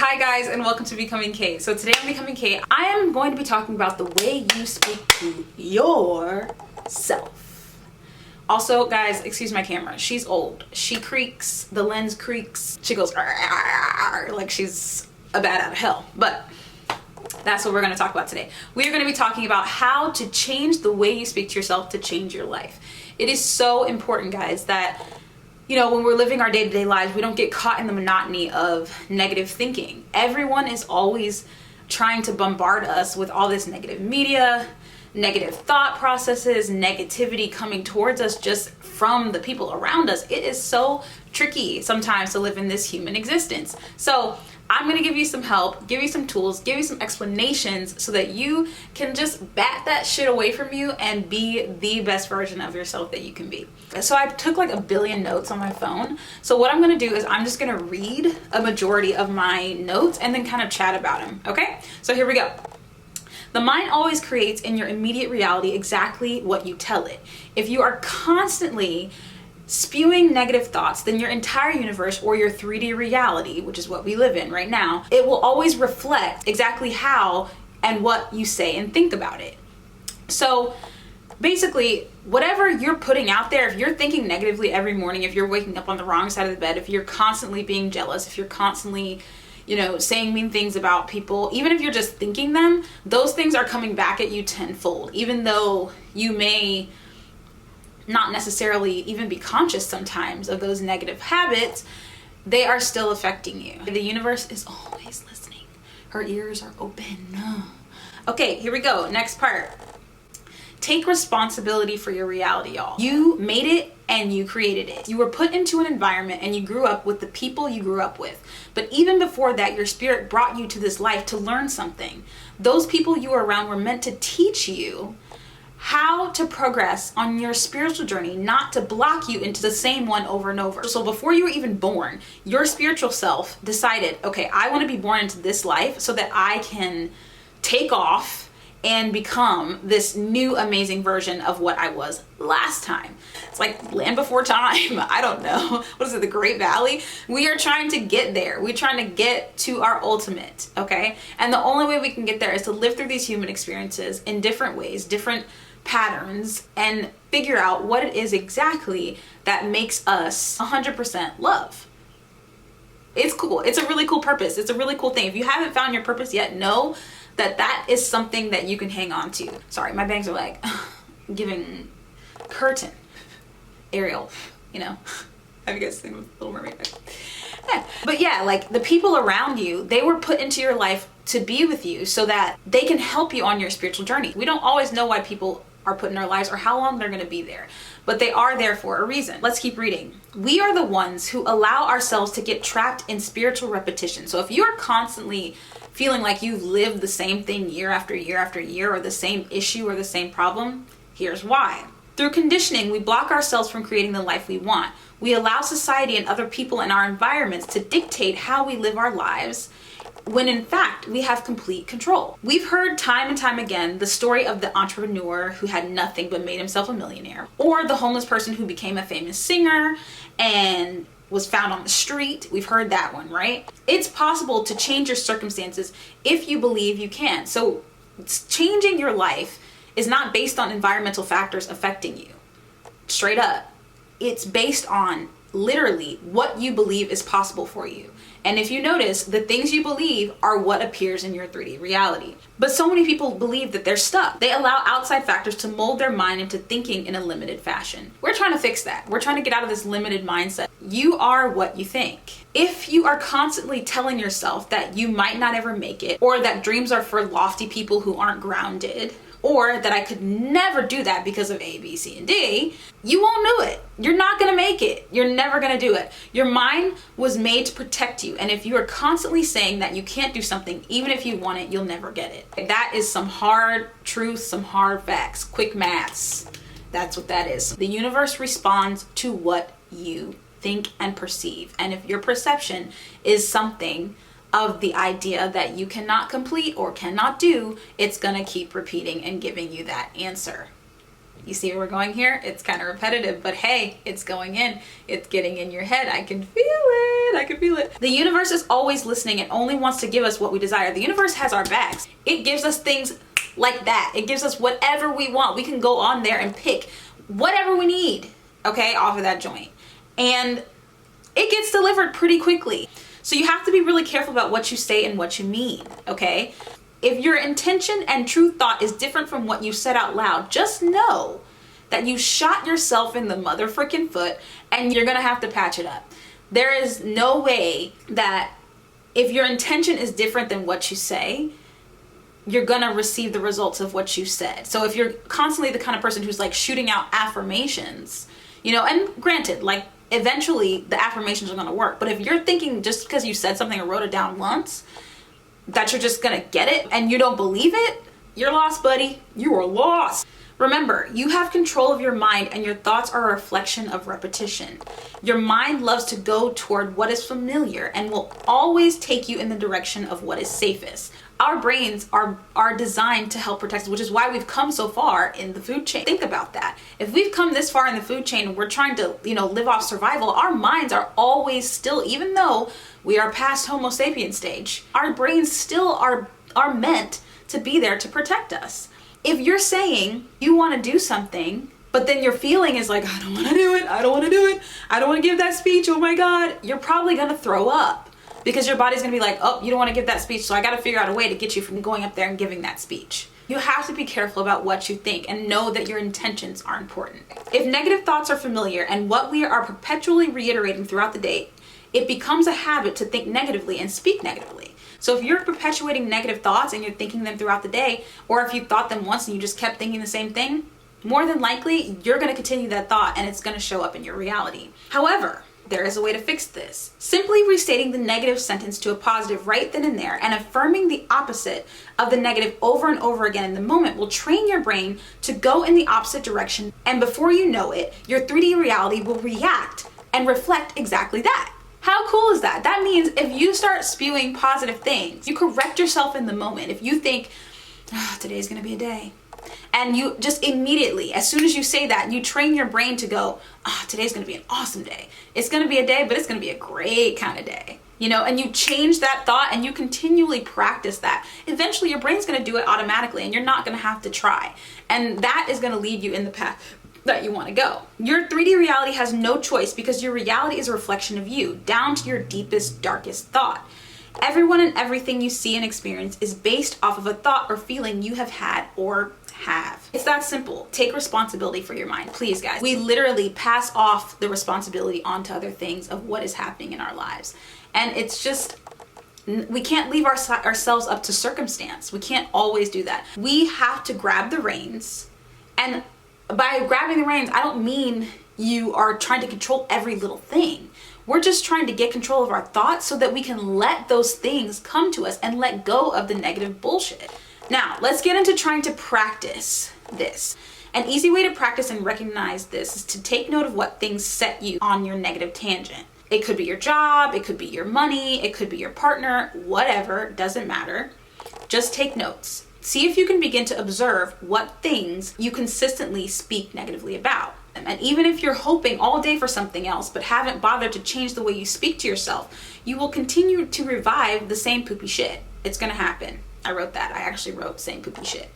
Hi guys, and welcome to Becoming Kay. So today on Becoming Kay, I am going to be talking about the way you speak to yourself. Also, guys, excuse my camera. She's old. She creaks. The lens creaks. She goes like she's a bat out of hell. But that's what we're going to talk about today. We are going to be talking about how to change the way you speak to yourself to change your life. It is so important, guys, that when we're living our day-to-day lives, we don't get caught in the monotony of negative thinking. Everyone is always trying to bombard us with all this negative media, negative thought processes, negativity coming towards us just from the people around us. It is so tricky sometimes to live in this human existence. So I'm going to give you some help, give you some tools, give you some explanations so that you can just bat that shit away from you and be the best version of yourself that you can be. So I took like 1 billion notes on my phone. So what I'm going to do is I'm just going to read a majority of my notes and then kind of chat about them. Okay? So here we go. The mind always creates in your immediate reality exactly what you tell it. If you are constantly spewing negative thoughts, then your entire universe, or your 3D reality, which is what we live in right now, it will always reflect exactly how and what you say and think about it. So basically, whatever you're putting out there, if you're thinking negatively every morning, if you're waking up on the wrong side of the bed, if you're constantly being jealous, if you're constantly saying mean things about people, even if you're just thinking them, those things are coming back at you tenfold. Even though you may not necessarily even be conscious sometimes of those negative habits, they are still affecting you. The universe is always listening. Her ears are open. Okay, here we go. Next part. Take responsibility for your reality, y'all. You made it and you created it. You were put into an environment and you grew up with the people you grew up with. But even before that, your spirit brought you to this life to learn something. Those people you were around were meant to teach you how to progress on your spiritual journey, not to block you into the same one over and over. So before you were even born, your spiritual self decided, okay, I want to be born into this life so that I can take off and become this new amazing version of what I was last time. It's like Land Before Time. I don't know. What is it? The Great Valley? We are trying to get there. We're trying to get to our ultimate, okay? And the only way we can get there is to live through these human experiences in different ways, different patterns, and figure out what it is exactly that makes us 100% love. It's cool. It's a really cool purpose. It's a really cool thing. If you haven't found your purpose yet, know that that is something that you can hang on to. Sorry, my bangs are like giving curtain. Ariel, Have you guys seen Little Mermaid? Yeah. But yeah, like the people around you, they were put into your life to be with you so that they can help you on your spiritual journey. We don't always know why people are put in our lives or how long they're going to be there, but they are there for a reason. Let's keep reading. We are the ones who allow ourselves to get trapped in spiritual repetition. So if you're constantly feeling like you've lived the same thing year after year after year, or the same issue or the same problem, here's why. Through conditioning, we block ourselves from creating the life we want. We allow society and other people in our environments to dictate how we live our lives, when in fact we have complete control. We've heard time and time again the story of the entrepreneur who had nothing but made himself a millionaire, or the homeless person who became a famous singer and was found on the street. We've heard that one, right? It's possible to change your circumstances if you believe you can. So changing your life is not based on environmental factors affecting you. Straight up. It's based on literally what you believe is possible for you. And if you notice, the things you believe are what appears in your 3D reality. But so many people believe that they're stuck. They allow outside factors to mold their mind into thinking in a limited fashion. We're trying to fix that. We're trying to get out of this limited mindset. You are what you think. If you are constantly telling yourself that you might not ever make it, or that dreams are for lofty people who aren't grounded, or that I could never do that because of A, B, C, and D, you won't do it. You're not gonna make it. You're never gonna do it. Your mind was made to protect you. And if you are constantly saying that you can't do something, even if you want it, you'll never get it. That is some hard truth, some hard facts, quick maths. That's what that is. The universe responds to what you think and perceive. And if your perception is something of the idea that you cannot complete or cannot do, it's gonna keep repeating and giving you that answer. You see where we're going here? It's kind of repetitive, but hey, it's going in. It's getting in your head. I can feel it. it. I can feel it. The universe is always listening and only wants to give us what we desire. The universe has our backs. It gives us things like that. It gives us whatever we want. We can go on there and pick whatever we need, okay, off of that joint. And it gets delivered pretty quickly. So you have to be really careful about what you say and what you mean, okay? If your intention and true thought is different from what you said out loud, just know that you shot yourself in the mother freaking foot and you're gonna have to patch it up. There is no way that if your intention is different than what you say, you're gonna receive the results of what you said. So if you're constantly the kind of person who's like shooting out affirmations, you know, and granted, like eventually the affirmations are gonna work. But if you're thinking just because you said something or wrote it down once, that you're just gonna get it and you don't believe it, you're lost, buddy. You are lost. Remember, you have control of your mind and your thoughts are a reflection of repetition. Your mind loves to go toward what is familiar and will always take you in the direction of what is safest. Our brains are designed to help protect us, which is why we've come so far in the food chain. Think about that. If we've come this far in the food chain and we're trying to, you know, live off survival, our minds are always still, even though we are past Homo sapiens stage, our brains still are meant to be there to protect us. If you're saying you want to do something, but then your feeling is like, I don't want to do it, I don't want to do it, I don't want to give that speech, oh my God, you're probably going to throw up because your body's going to be like, oh, you don't want to give that speech, so I got to figure out a way to get you from going up there and giving that speech. You have to be careful about what you think and know that your intentions are important. If negative thoughts are familiar and what we are perpetually reiterating throughout the day, it becomes a habit to think negatively and speak negatively. So if you're perpetuating negative thoughts and you're thinking them throughout the day, or if you thought them once and you just kept thinking the same thing, more than likely you're going to continue that thought and it's going to show up in your reality. However, there is a way to fix this. Simply restating the negative sentence to a positive right then and there and affirming the opposite of the negative over and over again in the moment will train your brain to go in the opposite direction, and before you know it, your 3D reality will react and reflect exactly that. How cool is that? That means if you start spewing positive things, you correct yourself in the moment. If you think, oh, today's gonna be a day, and you just immediately, as soon as you say that, you train your brain to go, oh, today's gonna be an awesome day. It's gonna be a day, but it's gonna be a great kind of day. You know, and you change that thought and you continually practice that. Eventually your brain's gonna do it automatically and you're not gonna have to try. And that is gonna lead you in the path that you want to go. Your 3D reality has no choice because your reality is a reflection of you, down to your deepest, darkest thought. Everyone and everything you see and experience is based off of a thought or feeling you have had or have. It's that simple. Take responsibility for your mind, please, guys. We literally pass off the responsibility onto other things of what is happening in our lives. And it's just, we can't leave ourselves up to circumstance. We can't always do that. We have to grab the reins, and by grabbing the reins, I don't mean you are trying to control every little thing. We're just trying to get control of our thoughts so that we can let those things come to us and let go of the negative bullshit. Now, let's get into trying to practice this. An easy way to practice and recognize this is to take note of what things set you on your negative tangent. It could be your job, it could be your money, it could be your partner, whatever, doesn't matter. Just take notes. See if you can begin to observe what things you consistently speak negatively about. And even if you're hoping all day for something else but haven't bothered to change the way you speak to yourself, you will continue to revive the same poopy shit. It's gonna happen. I wrote that. I actually wrote same poopy shit.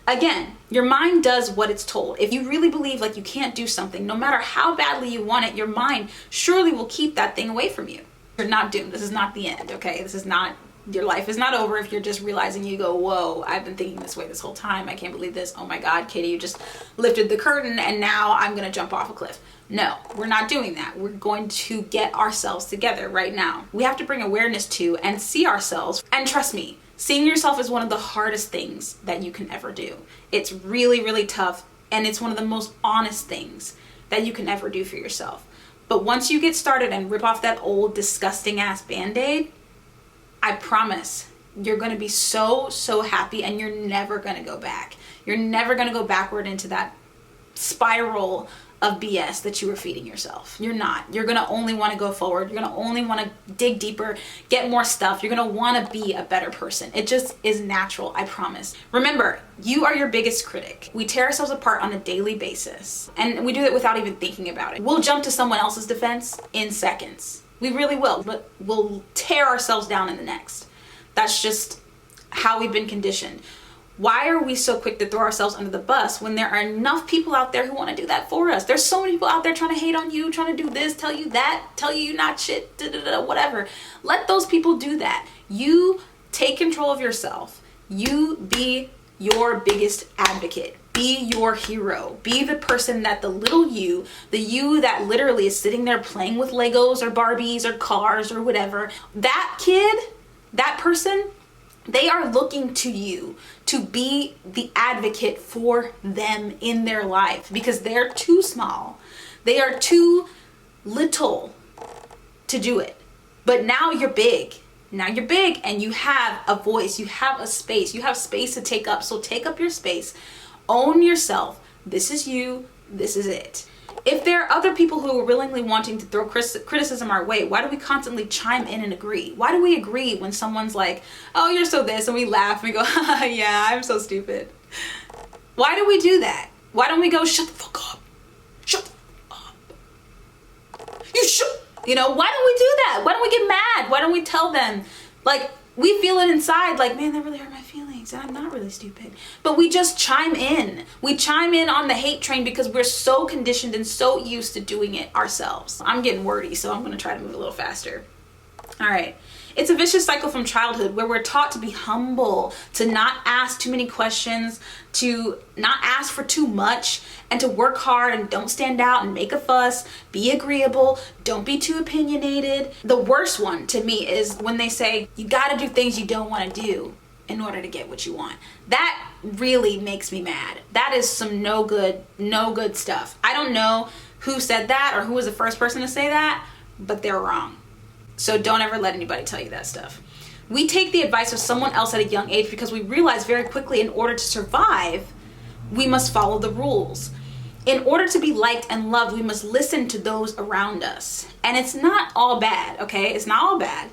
Again, your mind does what it's told. If you really believe like you can't do something, no matter how badly you want it, your mind surely will keep that thing away from you. You're not doomed. This is not the end, okay? This is not, your life is not over if you're just realizing you go, whoa, I've been thinking this way this whole time. I can't believe this. Oh my God, Katie, you just lifted the curtain and now I'm gonna jump off a cliff. No, we're not doing that. We're going to get ourselves together right now. We have to bring awareness to and see ourselves. And trust me, seeing yourself is one of the hardest things that you can ever do. It's really, really tough, and it's one of the most honest things that you can ever do for yourself. But once you get started and rip off that old disgusting ass Band-Aid, I promise you're gonna be so, so happy, and you're never gonna go back. You're never gonna go backward into that spiral of BS that you were feeding yourself. You're not. You're gonna only wanna go forward. You're gonna only wanna dig deeper, get more stuff. You're gonna wanna be a better person. It just is natural, I promise. Remember, you are your biggest critic. We tear ourselves apart on a daily basis, and we do it without even thinking about it. We'll jump to someone else's defense in seconds. We really will, but we'll tear ourselves down in the next. That's just how we've been conditioned. Why are we so quick to throw ourselves under the bus when there are enough people out there who want to do that for us? There's so many people out there trying to hate on you, trying to do this, tell you that, tell you you're not shit, whatever. Let those people do that. You take control of yourself. You be your biggest advocate. Be your hero. Be the person that the little you, the you that literally is sitting there playing with Legos or Barbies or cars or whatever, that kid, that person, they are looking to you to be the advocate for them in their life because they're too small. They are too little to do it. But now you're big. Now you're big and you have a voice. You have a space. You have space to take up. So take up your space. Own yourself. This is you. This is it. If there are other people who are willingly wanting to throw criticism our way, why do we constantly chime in and agree? Why do we agree when someone's like, oh, you're so this, and we laugh and we go, haha, yeah, I'm so stupid. Why do we do that? Why don't we go, shut the fuck up? Shut the fuck up. You should. You know, why don't we do that? Why don't we get mad? Why don't we tell them? Like, we feel it inside, like, man, that really hurt my feelings, and I'm not really stupid. But we just chime in. We chime in on the hate train because we're so conditioned and so used to doing it ourselves. I'm getting wordy, so I'm gonna try to move a little faster. All right. It's a vicious cycle from childhood where we're taught to be humble, to not ask too many questions, to not ask for too much, and to work hard and don't stand out and make a fuss, be agreeable, don't be too opinionated. The worst one to me is when they say, you gotta do things you don't wanna do in order to get what you want. That really makes me mad. That is some no good stuff. I don't know who said that or who was the first person to say that, but they're wrong. So don't ever let anybody tell you that stuff. We take the advice of someone else at a young age because we realize very quickly in order to survive, we must follow the rules. In order to be liked and loved, we must listen to those around us. And it's not all bad, okay? It's not all bad.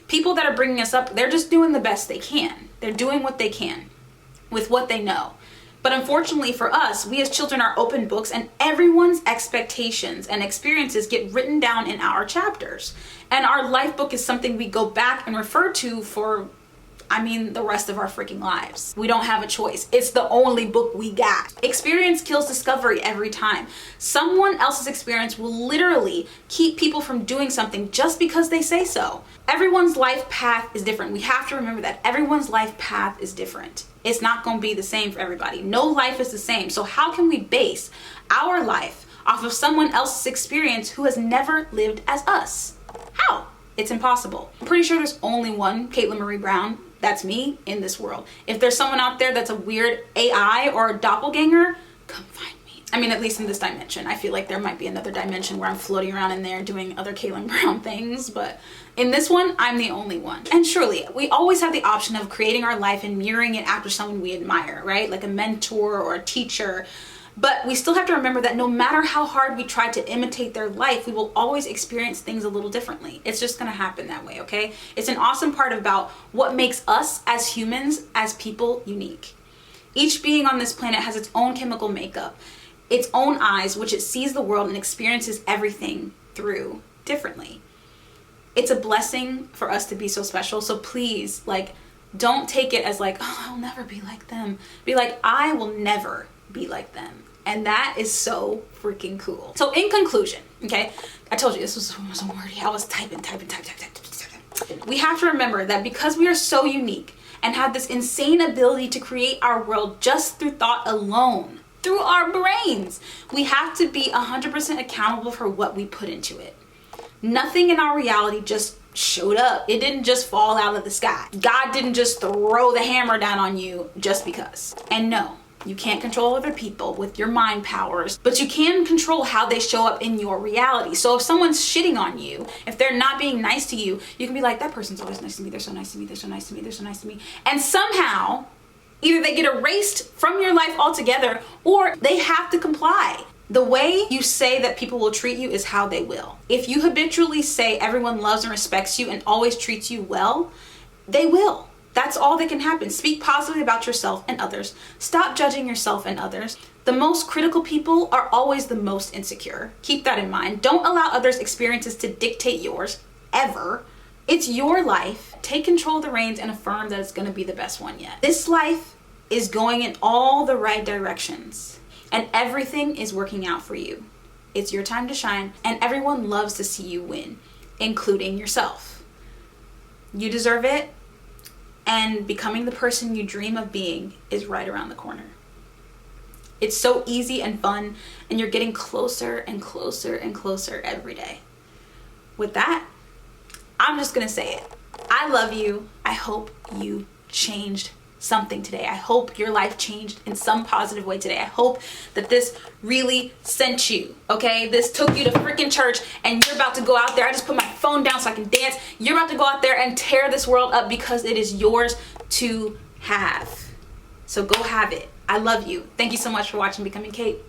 People that are bringing us up, they're just doing the best they can. They're doing what they can with what they know. But unfortunately for us, we as children are open books and everyone's expectations and experiences get written down in our chapters. And our life book is something we go back and refer to for, the rest of our freaking lives. We don't have a choice. It's the only book we got. Experience kills discovery every time. Someone else's experience will literally keep people from doing something just because they say so. Everyone's life path is different. We have to remember that everyone's life path is different. It's not going to be the same for everybody. No life is the same. So how can we base our life off of someone else's experience who has never lived as us? How? It's impossible. I'm pretty sure there's only one Caitlin Marie Brown. That's me in this world. If there's someone out there that's a weird AI or a doppelganger, come find me. At least in this dimension. I feel like there might be another dimension where I'm floating around in there doing other Caitlin Brown things, but in this one, I'm the only one. And surely, we always have the option of creating our life and mirroring it after someone we admire, right? Like a mentor or a teacher. But we still have to remember that no matter how hard we try to imitate their life, we will always experience things a little differently. It's just gonna happen that way, okay? It's an awesome part about what makes us as humans, as people, unique. Each being on this planet has its own chemical makeup, its own eyes, which it sees the world and experiences everything through differently. It's a blessing for us to be so special. So please, don't take it as oh, I'll never be like them. Be like, I will never be like them. And that is so freaking cool. So in conclusion, okay, I told you this was so wordy. I was typing. We have to remember that because we are so unique and have this insane ability to create our world just through thought alone, through our brains, we have to be 100% accountable for what we put into it. Nothing in our reality just showed up. It didn't just fall out of the sky. God didn't just throw the hammer down on you just because. And no, you can't control other people with your mind powers, but you can control how they show up in your reality. So if someone's shitting on you, if they're not being nice to you, you can be like, that person's always nice to me. They're so nice to me. They're so nice to me. They're so nice to me. And somehow, either they get erased from your life altogether or they have to comply. The way you say that people will treat you is how they will. If you habitually say everyone loves and respects you and always treats you well, they will. That's all that can happen. Speak positively about yourself and others. Stop judging yourself and others. The most critical people are always the most insecure. Keep that in mind. Don't allow others' experiences to dictate yours, ever. It's your life. Take control of the reins and affirm that it's going to be the best one yet. This life is going in all the right directions, and everything is working out for you. It's your time to shine, and everyone loves to see you win, including yourself. You deserve it, and becoming the person you dream of being is right around the corner. It's so easy and fun, and you're getting closer and closer and closer every day. With that, I'm just gonna say it. I love you. I hope you changed something today. I hope your life changed in some positive way today. I hope that this really sent you, okay? This took you to freaking church and you're about to go out there. I just put my phone down so I can dance. You're about to go out there and tear this world up because it is yours to have. So go have it. I love you. Thank you so much for watching Becoming Kate.